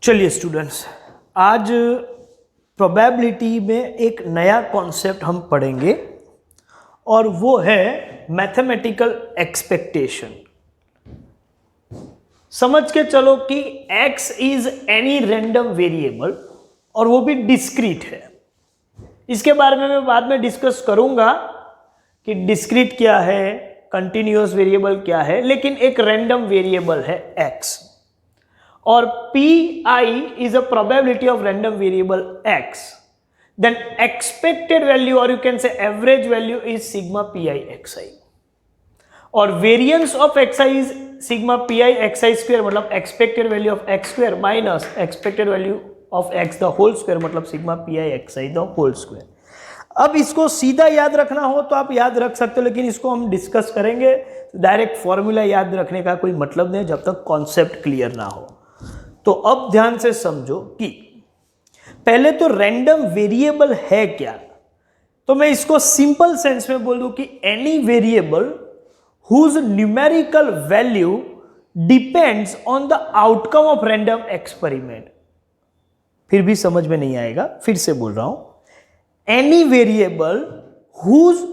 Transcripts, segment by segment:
चलिए स्टूडेंट्स, आज प्रोबेबिलिटी में एक नया कॉन्सेप्ट हम पढ़ेंगे और वो है मैथमेटिकल एक्सपेक्टेशन। समझ के चलो कि x is any random variable और वो भी डिस्क्रीट है। इसके बारे में मैं बाद में डिस्कस करूंगा कि डिस्क्रीट क्या है, कंटिन्यूअस वेरिएबल क्या है, लेकिन एक रैंडम वेरिएबल है x और pi is a probability of random variable x, then expected value or you can say average value is sigma pi xi और variance of xi is sigma pi xi square, मतलब expected value of x square minus expected value of x the whole square, मतलब sigma pi xi the whole square। अब इसको सीधा याद रखना हो तो आप याद रख सकते हो, लेकिन इसको हम डिस्कस करेंगे। डायरेक्ट फॉर्मूला याद रखने का कोई मतलब नहीं जब तक कॉन्सेप्ट क्लियर ना हो। तो अब ध्यान से समझो कि पहले तो रैंडम वेरिएबल है क्या। तो मैं इसको सिंपल सेंस में बोल दूं कि any variable whose numerical value depends on the outcome of random experiment. फिर भी समझ में नहीं आएगा, फिर से बोल रहा हूं, any variable whose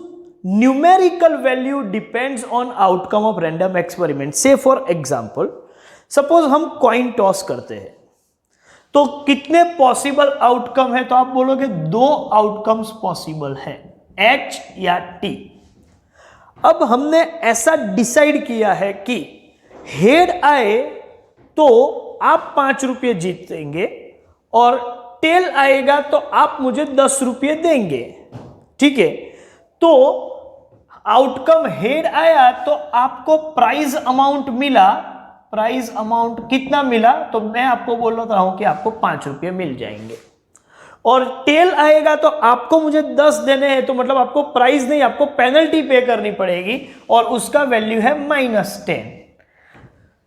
numerical value depends on outcome of random experiment. से फॉर एग्जाम्पल, सपोज हम कॉइन टॉस करते हैं तो कितने पॉसिबल आउटकम है? तो आप बोलोगे दो आउटकम्स पॉसिबल हैं, H या T। अब हमने ऐसा डिसाइड किया है कि हेड आए तो आप 5 रुपये जीतेंगे और टेल आएगा तो आप मुझे 10 रुपये देंगे। ठीक है, तो आउटकम हेड आया तो आपको प्राइज अमाउंट मिला। प्राइस अमाउंट कितना मिला? तो मैं आपको बोल रहा हूं कि आपको 5 रुपये मिल जाएंगे। और टेल आएगा तो आपको मुझे 10 देने हैं, तो मतलब आपको प्राइस नहीं, आपको पेनल्टी पे करनी पड़ेगी और उसका वैल्यू है -10।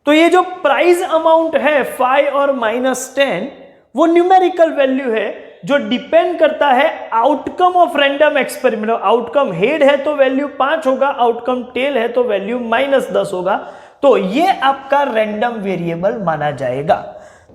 तो ये जो प्राइस अमाउंट है 5 और -10 वो न्यूमेरिकल वैल्यू है जो डिपेंड करता है outcome of random experiment. Outcome head है तो वैल्यू 5 होगा, आउटकम टेल है तो वैल्यू -10 होगा। तो ये आपका रैंडम वेरिएबल माना जाएगा।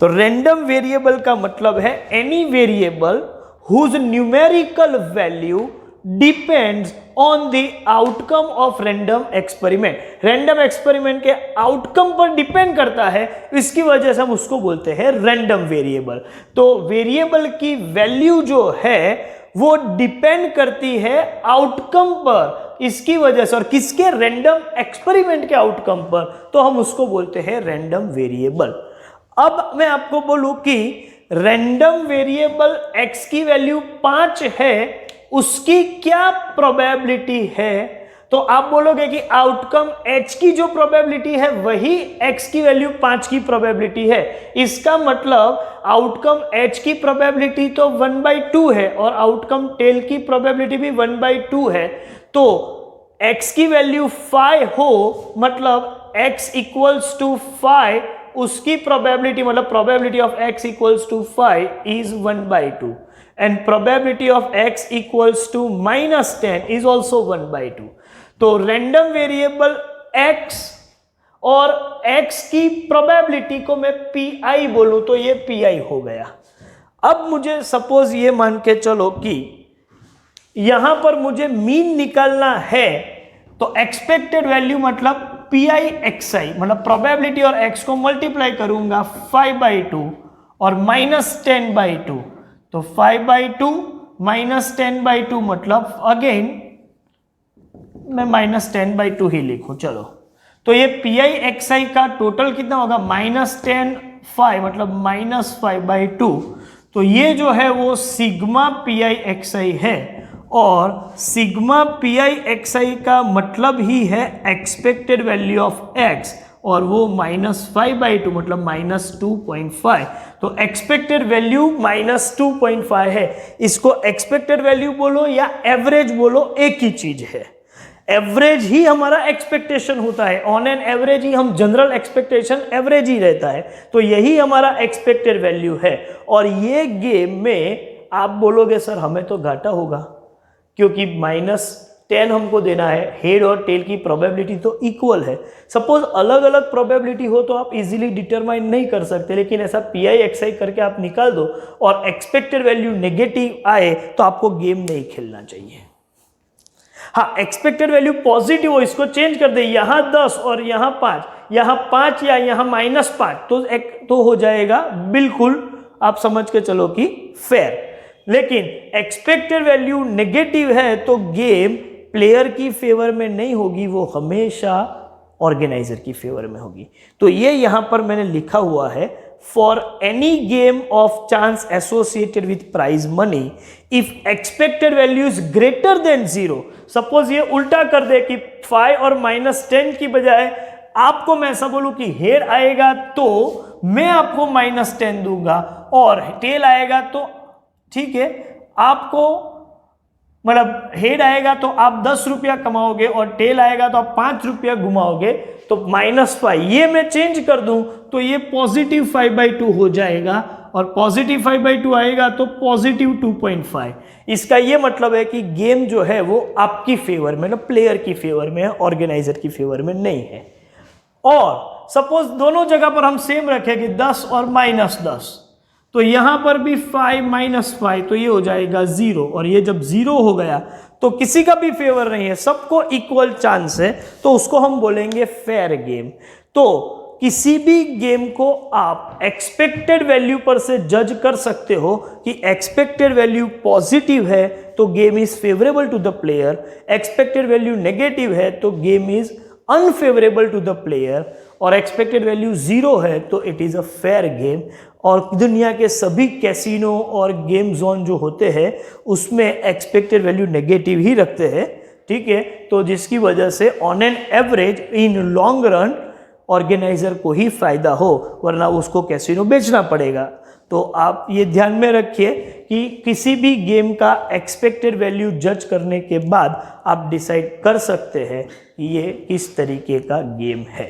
तो रैंडम वेरिएबल का मतलब है any variable whose numerical value depends on the outcome of random experiment. Random experiment के आउटकम पर डिपेंड करता है, इसकी वजह से हम उसको बोलते हैं रैंडम वेरिएबल। तो वेरिएबल की वैल्यू जो है वो डिपेंड करती है आउटकम पर, इसकी वजह से, और किसके? रैंडम एक्सपेरिमेंट के आउटकम पर, तो हम उसको बोलते हैं रैंडम वेरिएबल। अब मैं आपको बोलूं कि रैंडम वेरिएबल x की वैल्यू 5 है, उसकी क्या प्रोबेबिलिटी है? तो आप बोलोगे कि आउटकम h की जो प्रोबेबिलिटी है वही x की वैल्यू 5 की प्रोबेबिलिटी है। इसका मतलब आउटकम h की प्रोबेबिलिटी तो 1/2 है और आउटकम टेल की प्रोबेबिलिटी भी 1/2 है। तो x की वैल्यू 5 हो, मतलब x इक्वल्स टू 5, उसकी प्रोबेबिलिटी मतलब probability of x equals to 5 is 1/2 and probability of x equals to -10 is also 1/2। तो रैंडम वेरिएबल x और x की प्रोबेबिलिटी को मैं pi बोलूं तो ये pi हो गया। अब मुझे सपोज ये मान के चलो कि यहां पर मुझे मीन निकालना है, तो एक्सपेक्टेड वैल्यू मतलब pi xi, मतलब प्रोबेबिलिटी और x को मल्टीप्लाई करूंगा 5/2 और -10/2। तो 5/2 -10/2 मतलब अगेन मैं -10/2 ही लिखूं, चलो। तो ये pi xi का टोटल कितना होगा? -10 5 मतलब -5/2। तो ये जो है वो सिग्मा pi xi है और सिग्मा pi xi का मतलब ही है एक्सपेक्टेड वैल्यू ऑफ x और वो -5/2 मतलब -2.5। तो एक्सपेक्टेड वैल्यू -2.5 है। इसको एक्सपेक्टेड वैल्यू बोलो या एवरेज बोलो, एक ही चीज है। एवरेज ही हमारा एक्सपेक्टेशन होता है, ऑन एन एवरेज ही हम जनरल एक्सपेक्टेशन एवरेज ही रहता है। तो यही हमारा एक्सपेक्टेड वैल्यू है। और ये गेम में आप बोलोगे सर हमें तो घाटा होगा क्योंकि 10 हमको देना है, हेड और टेल की प्रोबेबिलिटी तो इक्वल है। सपोज अलग अलग प्रोबेबिलिटी हो तो आप इजीली डिटरमाइन नहीं कर सकते, लेकिन ऐसा PI XI करके आप निकाल दो और एक्सपेक्टेड वैल्यू नेगेटिव आए तो आपको गेम नहीं खेलना चाहिए। हाँ, एक्सपेक्टेड वैल्यू पॉजिटिव हो, इसको चेंज कर दे, यहाँ 10 और यहाँ 5, यहाँ 5 या यहाँ -5 तो हो जाएगा बिल्कुल, आप समझ के चलो कि फेयर। लेकिन एक्सपेक्टेड वैल्यू नेगेटिव है तो गेम प्लेयर की फेवर में नहीं होगी, वो हमेशा ऑर्गेनाइजर की फेवर में होगी। तो ये यहां पर मैंने लिखा हुआ है, for any game of chance associated with prize money if expected value is greater than 0। Suppose ये उल्टा कर दे कि 5 और -10 की बजाय आपको मैं ऐसा बोलूं कि हेड आएगा तो मैं आपको -10 दूंगा और टेल आएगा तो ठीक है, आपको मतलब हेड आएगा तो आप 10 रुपया कमाओगे और टेल आएगा तो आप 5 रुपया घुमाओगे, तो -5 ये मैं चेंज कर दूं तो ये +5/2 हो जाएगा और +5/2 आएगा तो +2.5। इसका ये मतलब है कि गेम जो है वो आपकी फेवर में, मतलब प्लेयर की फेवर में है, ऑर्गेनाइजर की फेवर में नहीं है। और सपोज दोनों जगह पर हम सेम रखें कि 10 और -10, तो यहां पर भी 5 - 5 तो ये हो जाएगा 0, और ये जब 0 हो गया तो किसी का भी फेवर नहीं है, सबको इक्वल चांस है, तो उसको हम बोलेंगे फेयर गेम। तो किसी भी गेम को आप एक्सपेक्टेड वैल्यू पर से जज कर सकते हो कि एक्सपेक्टेड वैल्यू पॉजिटिव है तो game is favourable to the player, expected value negative है तो game is unfavourable to the player, और एक्सपेक्टेड वैल्यू 0 है तो it is a fair game. और दुनिया के सभी कैसीनो और गेम जोन जो होते हैं उसमें एक्सपेक्टेड वैल्यू नेगेटिव ही रखते हैं, ठीक है। तो जिसकी वजह से on an average in long run organiser को ही फायदा हो, वरना उसको कैसीनो बेचना पड़ेगा। तो आप ये ध्यान में रखिए कि किसी भी गेम का एक्सपेक्टेड वैल्यू जज करने के बाद आप डिसाइड कर सकते हैं कि ये किस तरीके का गेम है।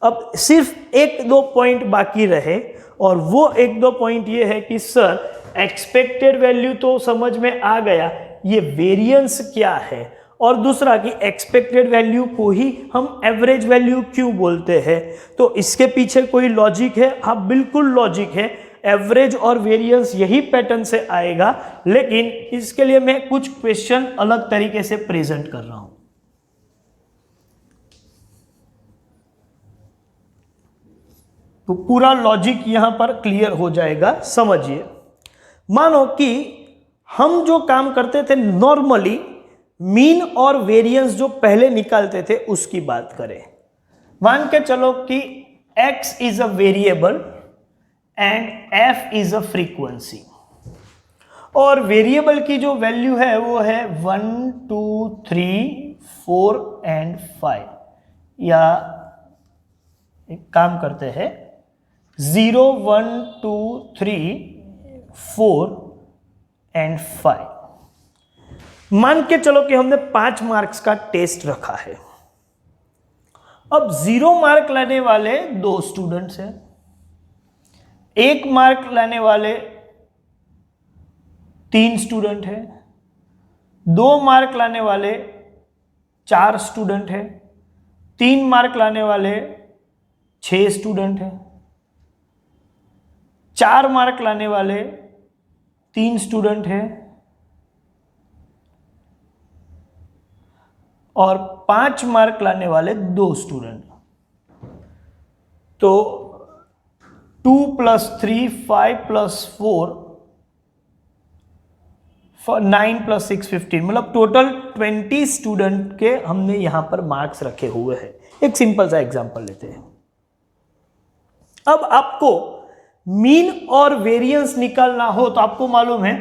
अब सिर्फ 1-2 पॉइंट बाकी रहे, और वो 1-2 पॉइंट ये है कि सर एक्सपेक्टेड वैल्यू तो समझ में आ गया, ये वेरिएंस क्या है, और दूसरा कि एक्सपेक्टेड वैल्यू को ही हम एवरेज वैल्यू क्यों बोलते हैं। तो इसके पीछे कोई लॉजिक है? हाँ, बिल्कुल लॉजिक है। एवरेज और वेरिएंस यही पैटर्न से आएगा, लेकिन इसके लिए मैं कुछ क्वेश्चन अलग तरीके से प्रेजेंट कर रहा हूं। तो पूरा लॉजिक यहां पर क्लियर हो जाएगा, समझिए। मानो कि हम जो काम करते थे नॉर्मली, मीन और वेरिएंस जो पहले निकालते थे उसकी बात करें। मान के चलो कि x is a variable and f is a frequency, और वेरिएबल की जो वैल्यू है वो है 1 2 3 4 एंड 5, या एक काम करते हैं 0 1 2 3 4 एंड 5। मान के चलो कि हमने 5 मार्क्स का टेस्ट रखा है। अब 0 मार्क लाने वाले 2 स्टूडेंट्स हैं, 1 मार्क लाने वाले 3 स्टूडेंट हैं, 2 मार्क लाने वाले 4 स्टूडेंट हैं, 3 मार्क लाने वाले 6 स्टूडेंट हैं, 4 मार्क लाने वाले 3 स्टूडेंट हैं, और 5 मार्क लाने वाले 2 स्टूडेंट। तो 2 + 3 5 + 4 9 + 6 15, मतलब टोटल 20 स्टूडेंट के हमने यहां पर मार्क्स रखे हुए हैं। एक सिंपल सा एग्जांपल लेते हैं। अब आपको मीन और वेरिएंस निकालना हो तो आपको मालूम है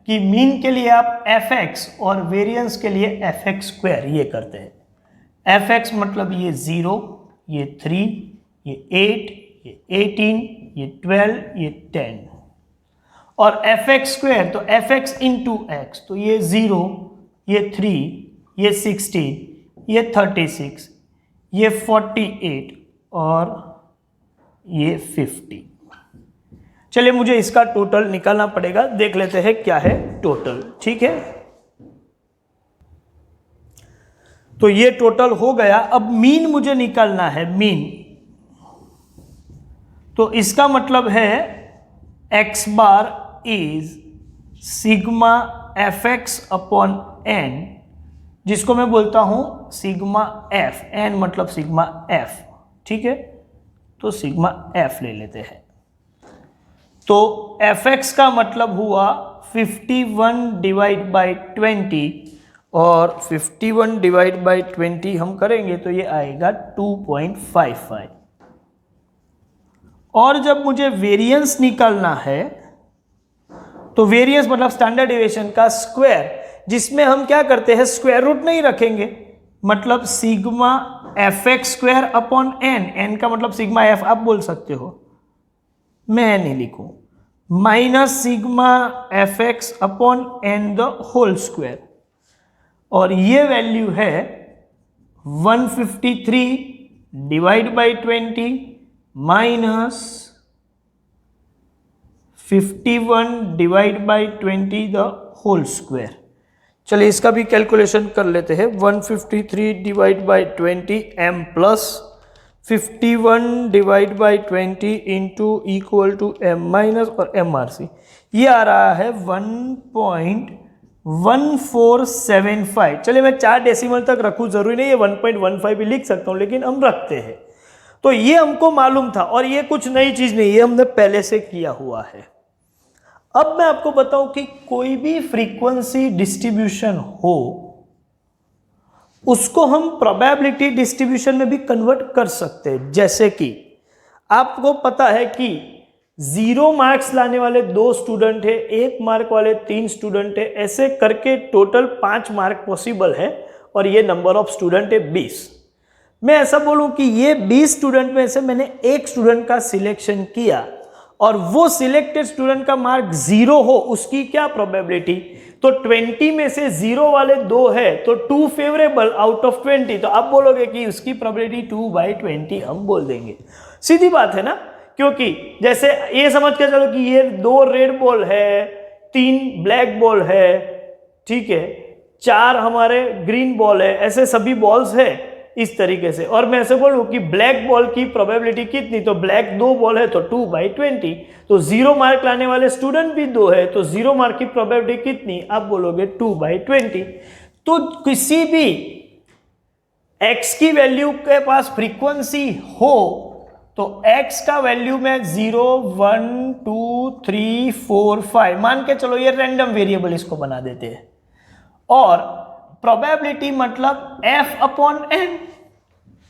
कि मीन के लिए आप fx और वेरिएंस के लिए fx² ये करते हैं। fx मतलब ये 0, ये 3, ये 8, ये 18, ये 12, ये 10, और fx² तो fx × x, तो ये 0, ये 3, ये 16, ये 36, ये 48 और ये 50। चलिए मुझे इसका टोटल निकालना पड़ेगा, देख लेते हैं क्या है टोटल, ठीक है। तो ये टोटल हो गया। अब मीन मुझे निकालना है, मीन। तो इसका मतलब है x bar is sigma f x upon n, जिसको मैं बोलता हूं सिग्मा एफ, एन मतलब सिग्मा एफ, ठीक है। तो सिग्मा एफ ले लेते हैं। तो एफ एक्स का मतलब हुआ 51 डिवाइड बाई 20, और 51 डिवाइड बाई 20 हम करेंगे तो ये आएगा 2.55। और जब मुझे वेरिएंस निकालना है, तो वेरिएंस मतलब स्टैंडर्ड डेविएशन का स्क्वायर, जिसमें हम क्या करते हैं, स्क्वायर रूट नहीं रखेंगे, मतलब sigma f x square upon n, n का मतलब सिग्मा एफ आप बोल सकते हो, मैं नहीं लिखूं, minus sigma f x upon n the whole square, और ये वैल्यू है 153 divide by 20 minus 51 divide by 20 the whole square. चलिए इसका भी कैलकुलेशन कर लेते हैं। 153 divide by 20 m plus 51 divide by 20 into equal to m minus और MRC, ये आ रहा है 1.1475। चलिए मैं 4 डेसिमल तक रखूँ, जरूरी नहीं है 1.15 भी लिख सकता हूँ, लेकिन हम रखते हैं। तो ये हमको मालूम था, और ये कुछ नई चीज नहीं, ये हमने पहले से किया हुआ है। अब मैं आपको बताऊं कि कोई भी फ्रीक्वेंसी डिस्ट्रीब्यूशन हो, उसको हम प्रोबेबिलिटी डिस्ट्रीब्यूशन में भी कन्वर्ट कर सकते हैं। जैसे कि आपको पता है कि 0 मार्क्स लाने वाले 2 स्टूडेंट है, 1 मार्क वाले 3 स्टूडेंट है, ऐसे करके टोटल 5 मार्क पॉसिबल है, और ये नंबर ऑफ स्टूडेंट है 20। मैं ऐसा बोलूं कि ये 20 स्टूडेंट में से मैंने एक स्टूडेंट का सिलेक्शन किया, और वो सिलेक्टेड स्टूडेंट का मार्क 0 हो, उसकी क्या प्रोबेबिलिटी, तो 20 में से 0 वाले 2 है, तो 2 फेवरेबल आउट ऑफ 20, तो आप बोलोगे कि उसकी प्रोबेबिलिटी 2/20 हम बोल देंगे। सीधी बात है ना, क्योंकि जैसे ये समझ के चलो कि ये 2 रेड बॉल है, 3 ब्लैक बॉल है, ठीक है, 4 हमारे ग्रीन बॉल है, ऐसे सभी बॉल्स है इस तरीके से। और मैं ऐसे बोलूं कि ब्लैक बॉल की प्रोबेबिलिटी कितनी, तो ब्लैक 2 बॉल है तो 2/20, तो 0 मार्क लाने वाले स्टूडेंट भी 2 है, तो 0 मार्क की प्रोबेबिलिटी कितनी, आप बोलोगे 2/20। तो किसी भी x की वैल्यू के पास फ्रीक्वेंसी हो, तो x का वैल्यू में 0 1 2 3 4 5 मान के चलो, ये रैंडम वेरिएबल इसको बना देते हैं, और प्रोबेबिलिटी मतलब f अपॉन n,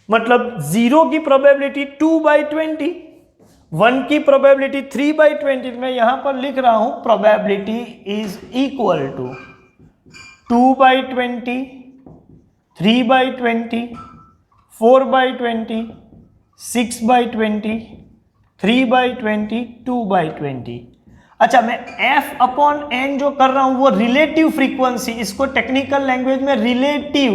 मतलब 0 की प्रोबेबिलिटी 2/20, 1 की प्रोबेबिलिटी 3/20। मैं यहां पर लिख रहा हूं प्रोबेबिलिटी इज इक्वल टू 2/20, 3/20, 4/20, 6/20, 3/20, 2/20। अच्छा, मैं f अपॉन n जो कर रहा हूं वो रिलेटिव फ्रीक्वेंसी, इसको टेक्निकल लैंग्वेज में रिलेटिव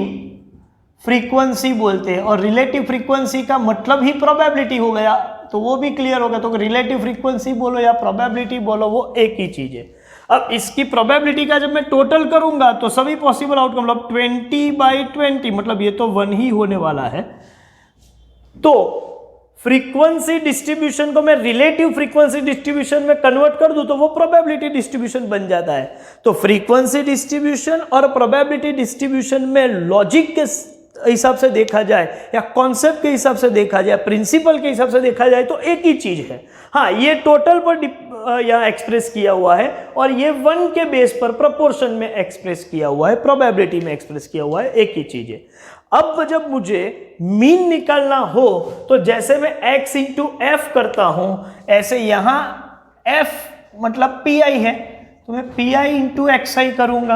फ्रीक्वेंसी बोलते हैं, और रिलेटिव फ्रीक्वेंसी का मतलब ही प्रोबेबिलिटी हो गया, तो वो भी क्लियर हो गया। तो रिलेटिव फ्रीक्वेंसी बोलो या प्रोबेबिलिटी बोलो, वो एक ही चीज है। अब इसकी प्रोबेबिलिटी का जब मैं टोटल करूंगा तो सभी पॉसिबल आउटकम, मतलब 20/20, मतलब ये तो 1 ही होने वाला है। तो फ्रीक्वेंसी डिस्ट्रीब्यूशन को मैं रिलेटिव फ्रीक्वेंसी डिस्ट्रीब्यूशन में कन्वर्ट कर दूं तो वो प्रोबेबिलिटी डिस्ट्रीब्यूशन बन जाता है। तो फ्रीक्वेंसी डिस्ट्रीब्यूशन और प्रोबेबिलिटी डिस्ट्रीब्यूशन में लॉजिक के हिसाब से देखा जाए, या कॉन्सेप्ट के हिसाब से देखा जाए, प्रिंसिपल के हिसाब से देखा जाए, तो एक ही चीज है। हाँ, ये टोटल पर यहाँ एक्सप्रेस किया हुआ है, और ये 1 के बेस पर प्रोपोर्शन में एक्सप्रेस किया हुआ है, प्रोबेबिलिटी में एक्सप्रेस किया हुआ है, एक ही चीज है। अब जब मुझे मीन निकालना हो, तो जैसे मैं x इंटू एफ करता हूं, ऐसे यहां f मतलब pi है, तो मैं pi इंटू xi करूंगा।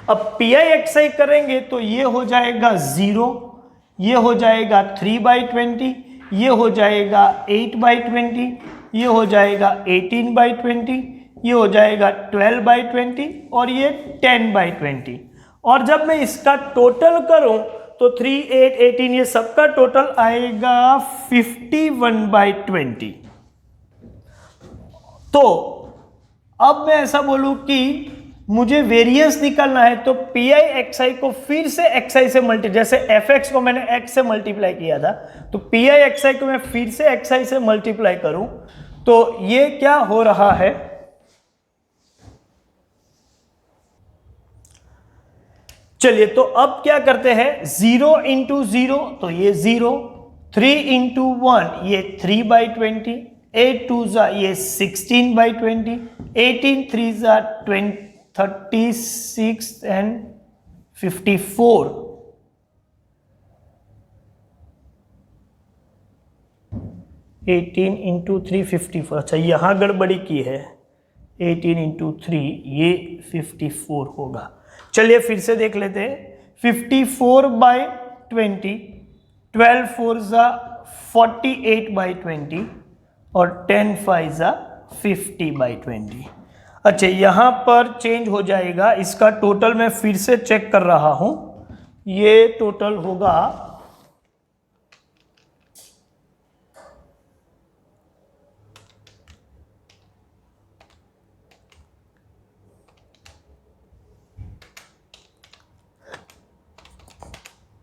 अब pi xi करेंगे तो ये हो जाएगा 0, ये हो जाएगा 3/20, ये हो जाएगा 8/20, ये हो जाएगा 18/20, ये हो जाएगा 12/20, और ये 10/20। और जब मैं इसका टोटल करूं तो 3, 8, 18 ये सबका टोटल आएगा 51/20। तो अब मैं ऐसा बोलूं कि मुझे वेरिएंस निकालना है तो पी आई एक्स आई को फिर से एक्स आई से मल्टी, जैसे एफ एक्स को मैंने एक्स से मल्टीप्लाई किया था, तो पी आई एक्स आई को मैं फिर से एक्स आई से मल्टीप्लाई करूं तो ये क्या हो रहा है, चलिए तो अब क्या करते हैं, 0 इंटू 0 तो ये 0, 3 इंटू 1 ये 3/20, 8 2 जा ये 16/20, 18 3 जा 36 एंड 54, 18 इंटू 3 54, अच्छा यहां गड़बड़ी की है, 18 इंटू 3 ये 54 होगा। चलिए फिर से देख लेते हैं, 54/20, 12 4 जा 48/20 और 10 5 जा 50/20। अच्छा यहाँ पर चेंज हो जाएगा, इसका टोटल मैं फिर से चेक कर रहा हूं, ये टोटल होगा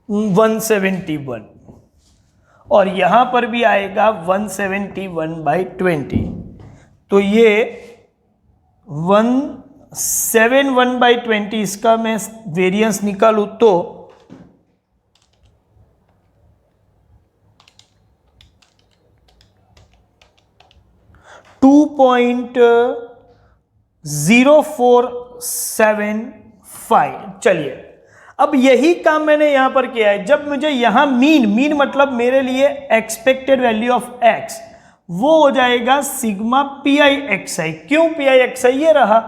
171 और यहां पर भी आएगा 171/20, तो ये 171/20, इसका मैं वेरिएंस निकालूं तो 2.0475। चलिए अब यही काम मैंने यहां पर किया है, जब मुझे यहां मीन मतलब मेरे लिए एक्सपेक्टेड वैल्यू ऑफ एक्स, वो हो जाएगा सिग्मा पी आई एक्स आई। क्यों पी आई एक्स आई, ये रहा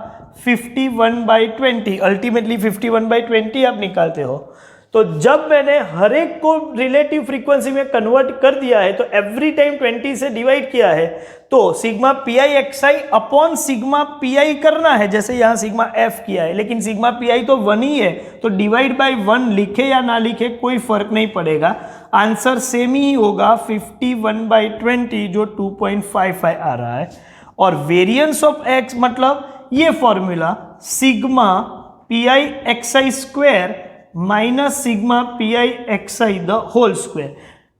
51/20, अल्टीमेटली 51/20 आप निकालते हो। तो जब मैंने हर एक को रिलेटिव फ्रीक्वेंसी में कन्वर्ट कर दिया है, तो एवरी टाइम 20 से डिवाइड किया है, तो sigma p i x I upon sigma p आई करना है, जैसे यहां सिग्मा एफ किया है, लेकिन सिग्मा पी आई तो 1 ही है, तो डिवाइड बाय 1 लिखे या ना लिखे कोई फर्क नहीं पड़ेगा, आंसर सेम ही होगा 51/20 जो 2.55 आ रहा है। और वेरिएंस ऑफ एक्स मतलब ये formula sigma p i x i square minus sigma p i x i the whole square,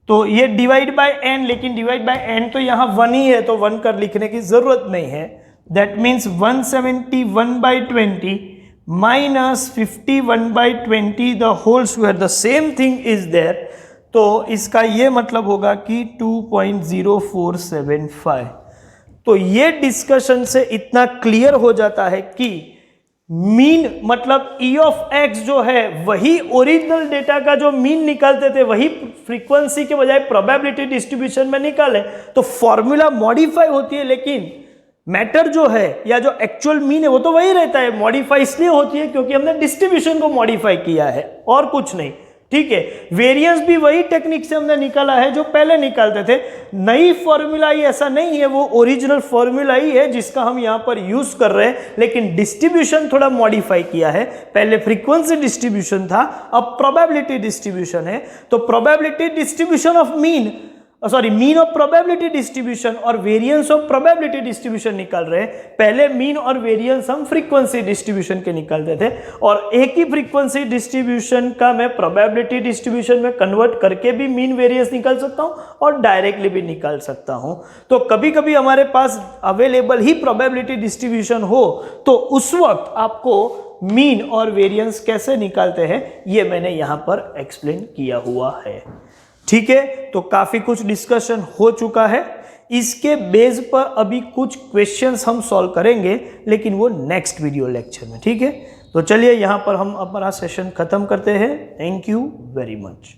तो ये डिवाइड बाय एन, लेकिन डिवाइड बाय एन तो यहाँ 1 ही है, तो 1 कर लिखने की जरूरत नहीं है। That means 171/20 minus 51/20 the whole square, the same thing is there, तो इसका ये मतलब होगा कि 2.0475। तो ये डिस्कशन से इतना क्लियर हो जाता है कि मीन मतलब ई ऑफ एक्स जो है वही ओरिजिनल डेटा का जो मीन निकालते थे वही फ्रीक्वेंसी के बजाय प्रोबेबिलिटी डिस्ट्रीब्यूशन में निकाले, तो फॉर्मूला मॉडिफाई होती है, लेकिन मैटर जो है या जो एक्चुअल मीन है वो तो वही रहता है। मॉडिफाई इसलिए होती है क्योंकि हमने डिस्ट्रीब्यूशन को मॉडिफाई किया है और कुछ नहीं, ठीक है। वेरिएंस भी वही टेक्निक से हमने निकाला है जो पहले निकालते थे, नई फॉर्मूला ही ऐसा नहीं है, वो ओरिजिनल फॉर्मूला ही है जिसका हम यहां पर यूज कर रहे हैं, लेकिन डिस्ट्रीब्यूशन थोड़ा मॉडिफाई किया है। पहले फ्रीक्वेंसी डिस्ट्रीब्यूशन था, अब प्रोबेबिलिटी डिस्ट्रीब्यूशन है, तो probability distribution of mean of probability distribution और वेरिएंस ऑफ प्रोबेबिलिटी डिस्ट्रीब्यूशन निकाल रहे हैं। पहले मीन और वेरिएंस हम फ्रीक्वेंसी डिस्ट्रीब्यूशन के निकालते थे, और एक ही फ्रीक्वेंसी डिस्ट्रीब्यूशन का मैं प्रोबेबिलिटी डिस्ट्रीब्यूशन में कन्वर्ट करके भी मीन वेरिएंस निकाल सकता हूं और डायरेक्टली भी निकाल सकता हूं। तो कभी कभी हमारे पास अवेलेबल ही प्रोबेबिलिटी डिस्ट्रीब्यूशन हो, तो उस वक्त आपको मीन और वेरिएंस कैसे निकालते हैं ये मैंने यहां पर एक्सप्लेन किया हुआ है, ठीक है। तो काफी कुछ डिस्कशन हो चुका है, इसके बेस पर अभी कुछ क्वेश्चंस हम सॉल्व करेंगे, लेकिन वो नेक्स्ट वीडियो लेक्चर में, ठीक है। तो चलिए यहां पर हम अपना सेशन खत्म करते हैं। Thank you very much.